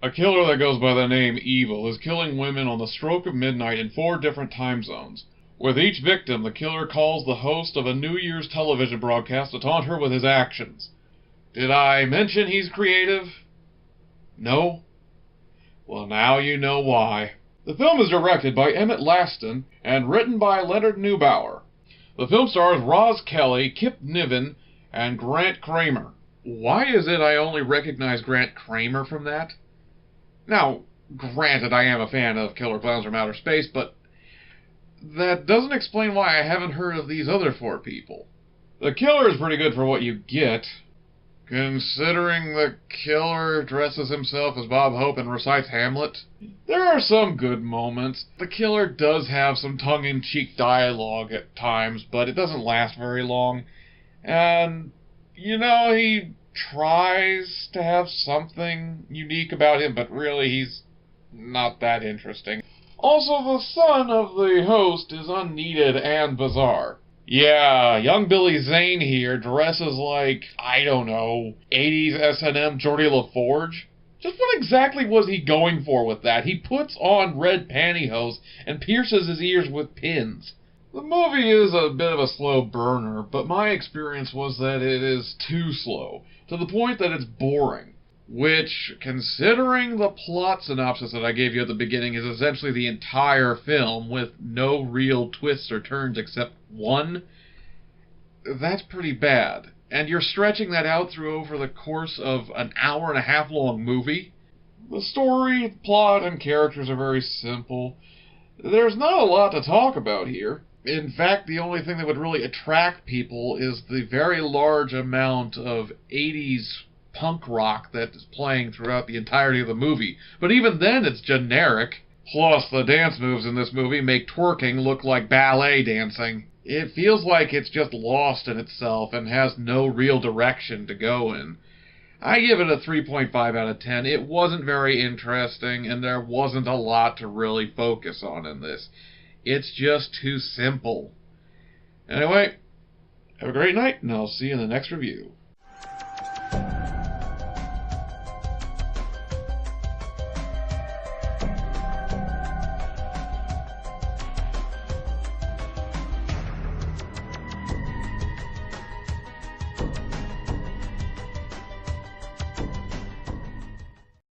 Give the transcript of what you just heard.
A killer that goes by the name Evil is killing women on the stroke of midnight in 4 different time zones. With each victim, the killer calls the host of a New Year's television broadcast to taunt her with his actions. Did I mention he's creative? No? Well, now you know why. The film is directed by Emmett Laston and written by Leonard Neubauer. The film stars Roz Kelly, Kip Niven, and Grant Kramer. Why is it I only recognize Grant Kramer from that? Now, granted, I am a fan of Killer Clowns from Outer Space, but that doesn't explain why I haven't heard of these other 4 people. The killer is pretty good for what you get. Considering the killer dresses himself as Bob Hope and recites Hamlet, there are some good moments. The killer does have some tongue-in-cheek dialogue at times, but it doesn't last very long. And, he tries to have something unique about him, but really he's not that interesting. Also, the son of the host is unneeded and bizarre. Yeah, young Billy Zane here dresses like, I don't know, 80s S&M Geordie LaForge? Just what exactly was he going for with that? He puts on red pantyhose and pierces his ears with pins. The movie is a bit of a slow burner, but my experience was that it is too slow, to the point that it's boring. Which, considering the plot synopsis that I gave you at the beginning, is essentially the entire film with no real twists or turns except one, that's pretty bad. And you're stretching that out through over the course of an hour-and-a-half long movie. The story, plot, and characters are very simple. There's not a lot to talk about here. In fact, the only thing that would really attract people is the very large amount of 80s punk rock that is playing throughout the entirety of the movie. But even then, it's generic. Plus, the dance moves in this movie make twerking look like ballet dancing. It feels like it's just lost in itself and has no real direction to go in. I give it a 3.5 out of 10. It wasn't very interesting, and there wasn't a lot to really focus on in this. It's just too simple. Anyway, have a great night, and I'll see you in the next review.